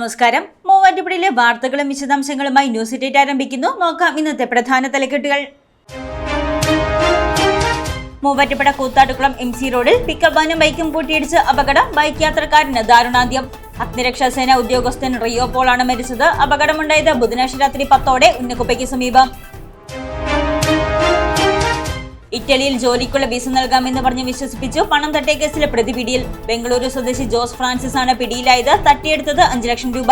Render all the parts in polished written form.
നമസ്കാരം. മൂവാറ്റുപുഴയിലെ വാർത്തകളും വിശദാംശങ്ങളുമായി ന്യൂസ് എയ്റ്റ് ആരംഭിക്കുന്നു. നോക്കാം ഇന്നത്തെ പ്രധാന തലക്കെട്ടുകൾ. മൂവാറ്റുപുഴ കൂത്താട്ടുകുളം MC റോഡിൽ പിക്കപ്പ് വാനും ബൈക്കും കൂട്ടിയിടിച്ച് അപകടം. ബൈക്ക് യാത്രക്കാരന് ദാരുണാന്ത്യം. അഗ്നിരക്ഷാസേന ഉദ്യോഗസ്ഥൻ റിയോ പോളാണ് മരിച്ചത്. അപകടമുണ്ടായത് ബുധനാഴ്ച രാത്രി 10 ഉന്നക്കുപ്പയ്ക്ക് സമീപം. ഇറ്റലിയിൽ ജോലിക്കുള്ള വിസ നൽകാമെന്ന് പറഞ്ഞ് വിശ്വസിപ്പിച്ചു പണം തട്ടിയ കേസിലെ പ്രതി പിടിയിൽ. ബംഗളൂരു സ്വദേശി ജോസ് ഫ്രാൻസിസ് ആണ് പിടിയിലായത്. തട്ടിയെടുത്തത് 5 ലക്ഷം രൂപ.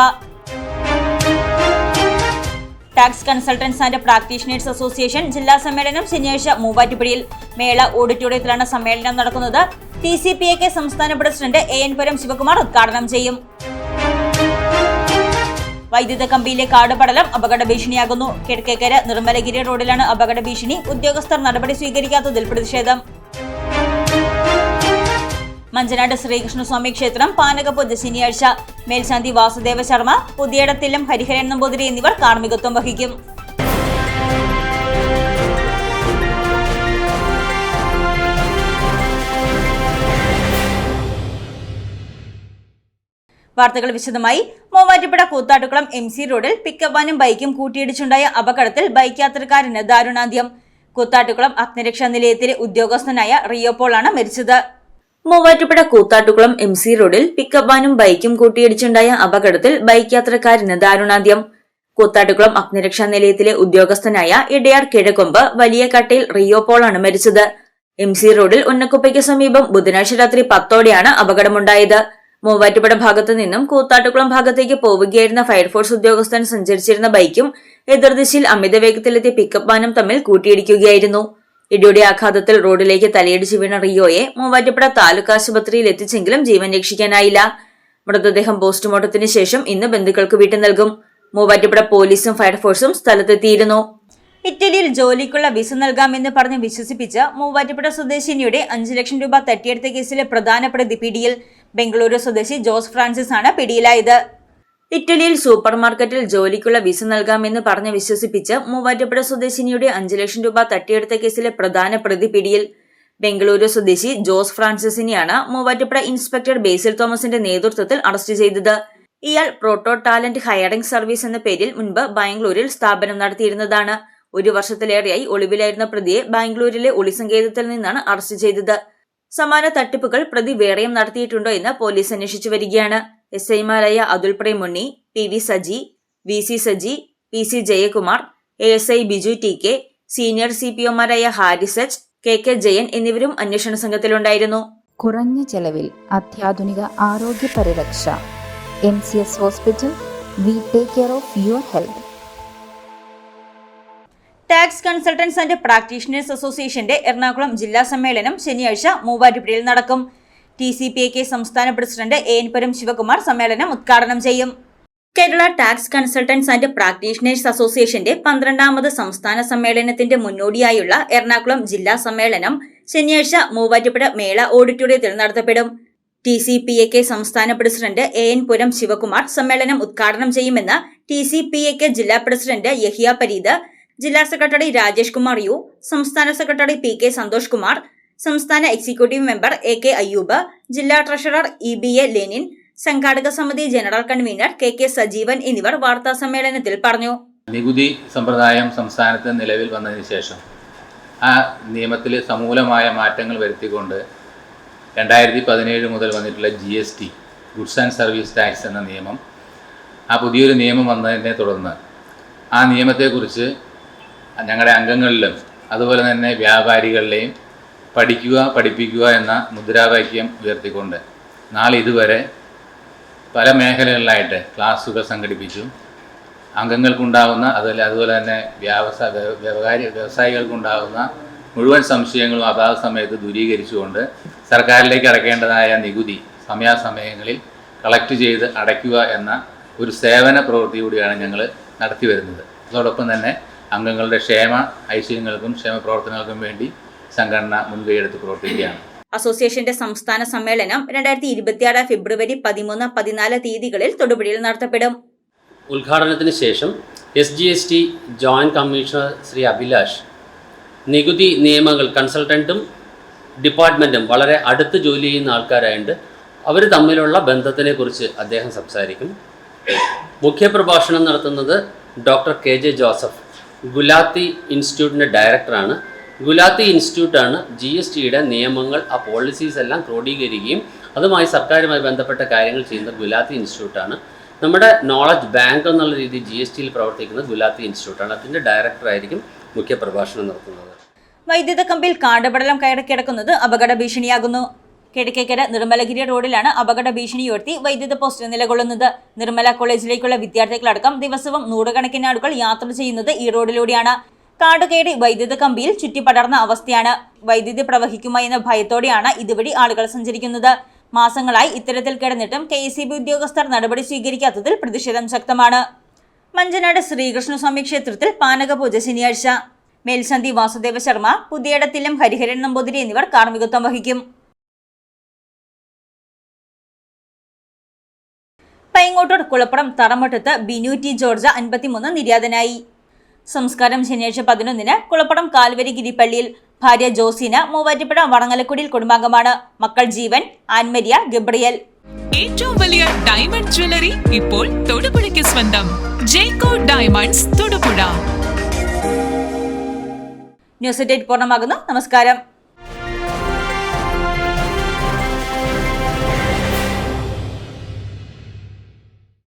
Tax consultants and practitioners association ജില്ലാ സമ്മേളനം ശനിയാഴ്ച മൂവാറ്റുപുഴയിൽ. മേള ഓഡിറ്റോറിയത്തിലാണ് സമ്മേളനം നടക്കുന്നത്. TCPAK സംസ്ഥാന പ്രസിഡന്റ് AN പുരം ശിവകുമാർ ഉദ്ഘാടനം ചെയ്യും. വൈദ്യുത കമ്പിയിലെ കാട് പടലം അപകട ഭീഷണിയാകുന്നു. കിഴക്കേക്കര നിർമ്മലഗിരി റോഡിലാണ് അപകട ഭീഷണി. ഉദ്യോഗസ്ഥർ നടപടി സ്വീകരിക്കാത്തതിൽ പ്രതിഷേധം. മഞ്ചനാട് ശ്രീകൃഷ്ണസ്വാമി ക്ഷേത്രം പാനകപൂജ ശനിയാഴ്ച. മേൽശാന്തി വാസുദേവ ശർമ്മ, പുതിയടത്തിലും ഹരിഹരൻ നമ്പൂതിരി എന്നിവർ കാർമ്മികത്വം വഹിക്കും. വാർത്തകൾ വിശദമായി. മൂവാറ്റുപുഴ കൂത്താട്ടുകുളം MC റോഡിൽ പിക്കപ്പ് വാനും ബൈക്കും കൂട്ടിയിടിച്ചുണ്ടായ അപകടത്തിൽ ബൈക്ക് യാത്രക്കാരന് ദാരുണാന്ത്യം. കൂത്താട്ടുകുളം അഗ്നിരക്ഷാ നിലയത്തിലെ ഉദ്യോഗസ്ഥനായ റിയോ പോളാണ് മരിച്ചത്. മൂവാറ്റുപുഴ കൂത്താട്ടുകുളം MC റോഡിൽ പിക്കപ്പ് വാനും ബൈക്കും കൂട്ടിയിടിച്ചുണ്ടായ അപകടത്തിൽ ബൈക്ക് യാത്രക്കാരന് ദാരുണാന്ത്യം. കൂത്താട്ടുകുളം അഗ്നിരക്ഷാ നിലയത്തിലെ ഉദ്യോഗസ്ഥനായ ഇടയാർ കിഴക്കൊമ്പ് വലിയ കട്ടയിൽ റിയോ പോളാണ് മരിച്ചത്. MC റോഡിൽ ഉന്നക്കുപ്പയ്ക്ക് സമീപം ബുധനാഴ്ച രാത്രി 10 അപകടമുണ്ടായത്. മൂവാറ്റുപുഴ ഭാഗത്തു നിന്നും കൂത്താട്ടുകുളം ഭാഗത്തേക്ക് പോവുകയായിരുന്ന ഫയർഫോഴ്സ് ഉദ്യോഗസ്ഥൻ സഞ്ചരിച്ചിരുന്ന ബൈക്കും എതിർദിശയിൽ അമിത വേഗത്തിലെത്തിയ പിക്കപ്പ് വാനും തമ്മിൽ കൂട്ടിയിടിക്കുകയായിരുന്നു. ഇടിയുടെ ആഘാതത്തിൽ റോഡിലേക്ക് തലയിടിച്ച് വീണ റിയോയെ മൂവാറ്റുപുഴ താലൂക്ക് ആശുപത്രിയിൽ എത്തിച്ചെങ്കിലും ജീവൻ രക്ഷിക്കാനായില്ല. മൃതദേഹം പോസ്റ്റ്മോർട്ടത്തിന് ശേഷം ഇന്ന് ബന്ധുക്കൾക്ക് വിട്ടു നൽകും. മൂവാറ്റുപുഴ പോലീസും ഫയർഫോഴ്സും സ്ഥലത്തെത്തിയിരുന്നു. ഇറ്റലിയിൽ ജോലിക്കുള്ള വിസ നൽകാമെന്ന് പറഞ്ഞ് വിശ്വസിപ്പിച്ച് മൂവാറ്റുപുഴ സ്വദേശിനിയുടെ 5 ലക്ഷം രൂപ തട്ടിയെടുത്ത കേസിലെ പ്രധാന പ്രതി പിടിയിൽ. ബംഗളൂരു സ്വദേശി ജോസ് ഫ്രാൻസിസ് ആണ് പിടിയിലായത്. ഇറ്റലിയിൽ സൂപ്പർ മാർക്കറ്റിൽ ജോലിക്കുള്ള വിസ നൽകാമെന്ന് പറഞ്ഞ് വിശ്വസിപ്പിച്ച് മൂവാറ്റുപുഴ സ്വദേശിനിയുടെ 5 ലക്ഷം രൂപ തട്ടിയെടുത്ത കേസിലെ പ്രധാന പ്രതി പിടിയിൽ. ബംഗളൂരു സ്വദേശി ജോസ് ഫ്രാൻസിസിനെയാണ് മൂവാറ്റുപുഴ ഇൻസ്പെക്ടർ ബേസിൽ തോമസിന്റെ നേതൃത്വത്തിൽ അറസ്റ്റ് ചെയ്തത്. ഇയാൾ പ്രോട്ടോ ടാലന്റ് ഹയറിംഗ് സർവീസ് എന്ന പേരിൽ മുൻപ് ബാംഗ്ലൂരിൽ സ്ഥാപനം നടത്തിയിരുന്നതാണ്. 1 വർഷത്തിലേറെയായി ഒളിവിലായിരുന്ന പ്രതിയെ ബാംഗ്ലൂരിലെ ഒളിസങ്കേതത്തിൽ നിന്നാണ് അറസ്റ്റ് ചെയ്തത്. സമാന തട്ടിപ്പുകൾ പ്രതി വേറെയും നടത്തിയിട്ടുണ്ടോ എന്ന് പോലീസ് അന്വേഷിച്ചു വരികയാണ്. SIമാരായ Athul Premunni, PV Saji, VC Saji, PC Jayakumar, ASI Biju TK, senior CPOമാരായ ഹാരിസ് H, KK ജയൻ എന്നിവരും അന്വേഷണ സംഘത്തിലുണ്ടായിരുന്നു. കുറഞ്ഞ ചെലവിൽ അത്യാധുനിക ആരോഗ്യ പരിരക്ഷ. MCS hospital. We take care of your health. Tax consultants and practitioners അസോസിയേഷന്റെ എറണാകുളം ജില്ലാ സമ്മേളനം ശനിയാഴ്ച മൂവാറ്റുപുഴയിൽ നടക്കും. TCPAK സംസ്ഥാന പ്രസിഡന്റ് AN പുരം ശിവകുമാർ സമ്മേളനം ഉദ്ഘാടനം ചെയ്യും. Kerala tax consultants and practitioners അസോസിയേഷന്റെ 12ാമത് സംസ്ഥാന സമ്മേളനത്തിന്റെ മുന്നോടിയായുള്ള എറണാകുളം ജില്ലാ സമ്മേളനം ശനിയാഴ്ച മൂവാറ്റുപുഴ മേള ഓഡിറ്റോറിയത്തിൽ നടത്തപ്പെടും. TCPAK സംസ്ഥാന പ്രസിഡന്റ് AN പുരം ശിവകുമാർ സമ്മേളനം ഉദ്ഘാടനം ചെയ്യുമെന്ന് TCPAK ജില്ലാ പ്രസിഡന്റ് യഹിയ പരീദ്, ജില്ലാ സെക്രട്ടറി രാജേഷ് കുമാർ യു, സംസ്ഥാന സെക്രട്ടറി PK സന്തോഷ് കുമാർ, സംസ്ഥാന എക്സിക്യൂട്ടീവ് മെമ്പർ AK അയ്യൂബ്, ജില്ലാ ട്രഷറർ EBA ലെനിൻ, സംഘാടക സമിതി ജനറൽ കൺവീനർ KK സജീവൻ എന്നിവർ വാർത്താ സമ്മേളനത്തിൽ പറഞ്ഞു. നികുതി സമ്പ്രദായം സംസ്ഥാനത്ത് നിലവിൽ വന്നതിന് ശേഷം ആ നിയമത്തിൽ സമൂലമായ മാറ്റങ്ങൾ വരുത്തിക്കൊണ്ട് 2017 മുതൽ വന്നിട്ടുള്ള GST, goods and service tax എന്ന നിയമം, ആ പുതിയൊരു നിയമം വന്നതിനെ തുടർന്ന് ആ നിയമത്തെക്കുറിച്ച് ഞങ്ങളുടെ അംഗങ്ങളിലും അതുപോലെ തന്നെ വ്യാപാരികളിലെയും പഠിപ്പിക്കുക എന്ന മുദ്രാവാക്യം ഉയർത്തിക്കൊണ്ട് നാളെ ഇതുവരെ പല മേഖലകളിലായിട്ട് ക്ലാസുകൾ സംഘടിപ്പിച്ചു. അംഗങ്ങൾക്കുണ്ടാകുന്ന അതുപോലെ തന്നെ വ്യവസായികൾക്കുണ്ടാകുന്ന മുഴുവൻ സംശയങ്ങളും അതാത് സമയത്ത് ദൂരീകരിച്ചുകൊണ്ട് സർക്കാരിലേക്ക് അടയ്ക്കേണ്ടതായ നികുതി സമയാസമയങ്ങളിൽ കളക്ട് ചെയ്ത് അടയ്ക്കുക എന്ന ഒരു സേവന പ്രവൃത്തി കൂടിയാണ് ഞങ്ങൾ നടത്തി വരുന്നത്. അതോടൊപ്പം തന്നെ അംഗങ്ങളുടെ ക്ഷേമ ഐശ്വര്യങ്ങൾക്കും ക്ഷേമ പ്രവർത്തനങ്ങൾക്കും വേണ്ടി സംഘടന മുൻകൈയെടുത്ത് പ്രവർത്തിക്കുകയാണ്. അസോസിയേഷന്റെ സംസ്ഥാന സമ്മേളനം 2026 ഫെബ്രുവരി 13, 14 തീയതികളിൽ തൊടുപുഴയിൽ നടത്തപ്പെടും. ഉദ്ഘാടനത്തിന് ശേഷം SGST joint commissioner Shri Abhilash നികുതി നിയമങ്ങൾ കൺസൾട്ടൻറ്റും ഡിപ്പാർട്ട്മെൻറ്റും വളരെ അടുത്ത് ജോലി ചെയ്യുന്ന ആൾക്കാരായതുകൊണ്ട് അവർ തമ്മിലുള്ള ബന്ധത്തിനെക്കുറിച്ച് അദ്ദേഹം സംസാരിക്കും. മുഖ്യപ്രഭാഷണം നടത്തുന്നത് ഡോക്ടർ KJ ജോസഫ്, ഗുലാത്തി ഇൻസ്റ്റിറ്റ്യൂട്ടിൻ്റെ ഡയറക്ടറാണ്. ഗുലാത്തി ഇൻസ്റ്റിറ്റ്യൂട്ടാണ് GSTയുടെ നിയമങ്ങൾ, ആ പോളിസീസ് എല്ലാം ക്രോഡീകരിക്കുകയും അതുമായി സർക്കാരുമായി ബന്ധപ്പെട്ട കാര്യങ്ങൾ ചെയ്യുന്ന ഗുലാത്തി ഇൻസ്റ്റിറ്റ്യൂട്ടാണ്. നമ്മുടെ നോളജ് ബാങ്ക് എന്നുള്ള രീതിയിൽ GSTയിൽ പ്രവർത്തിക്കുന്ന ഗുലാത്തി ഇൻസ്റ്റിറ്റ്യൂട്ടാണ്. അതിൻ്റെ ഡയറക്ടറായിരിക്കും മുഖ്യപ്രഭാഷണം നടത്തുന്നത്. വൈദ്യുത കമ്പിൽ കാടുപടലം കയറി കിടക്കുന്നത് അപകട ഭീഷണിയാകുന്നു. കിഴക്കേക്കര നിർമ്മലഗിരി റോഡിലാണ് അപകട ഭീഷണിയുയർത്തി വൈദ്യുത പോസ്റ്റ് നിലകൊള്ളുന്നത്. നിർമ്മല കോളേജിലേക്കുള്ള വിദ്യാർത്ഥികളടക്കം ദിവസവും നൂറുകണക്കിന് ആളുകൾ യാത്ര ചെയ്യുന്നത് ഈ റോഡിലൂടെയാണ്. കാടുകയറി വൈദ്യുത കമ്പിയിൽ ചുറ്റിപ്പടർന്ന അവസ്ഥയാണ്. വൈദ്യുതി പ്രവഹിക്കുമോ എന്ന ഭയത്തോടെയാണ് ഇതുവഴി ആളുകൾ സഞ്ചരിക്കുന്നത്. മാസങ്ങളായി ഇത്തരത്തിൽ കിടന്നിട്ടും KEB ഉദ്യോഗസ്ഥർ നടപടി സ്വീകരിക്കാത്തതിൽ പ്രതിഷേധം ശക്തമാണ്. മഞ്ചനാട് ശ്രീകൃഷ്ണസ്വാമി ക്ഷേത്രത്തിൽ പാനകപൂജ ശനിയാഴ്ച. മേൽശാന്തി വാസുദേവ ശർമ്മ, പുതിയടത്തിലും ഹരിഹരൻ നമ്പൂതിരി എന്നിവർ കാർമ്മികത്വം വഹിക്കും. പൈങ്ങോട്ടൂർ കുളപ്പുറം തറമട്ടത്ത് ബിനു T ജോർജ് 53 നിര്യാതനായി. സംസ്കാരം ശനിയാഴ്ച 11-ന് കുളപ്പുറം കാൽവരി ഗിരിപ്പള്ളിയിൽ. ഭാര്യ ജോസീന മൂവാറ്റുപുഴ വടങ്ങലക്കുടിയിൽ കുടുംബാംഗമാണ്. മക്കൾ ജീവൻ, ആൻമരിയ, ഗബ്രിയൽ. ഏറ്റവും വലിയ ഡയമണ്ട് ജ്വല്ലറി ഇപ്പോൾ തൊടുപുഴയ്ക്ക് സ്വന്തം ജേക്കോ ഡയമണ്ട്സ് തൊടുപുഴ. ന്യൂസ് 8 പൂർണ്ണമാകുന്നു. നമസ്കാരം.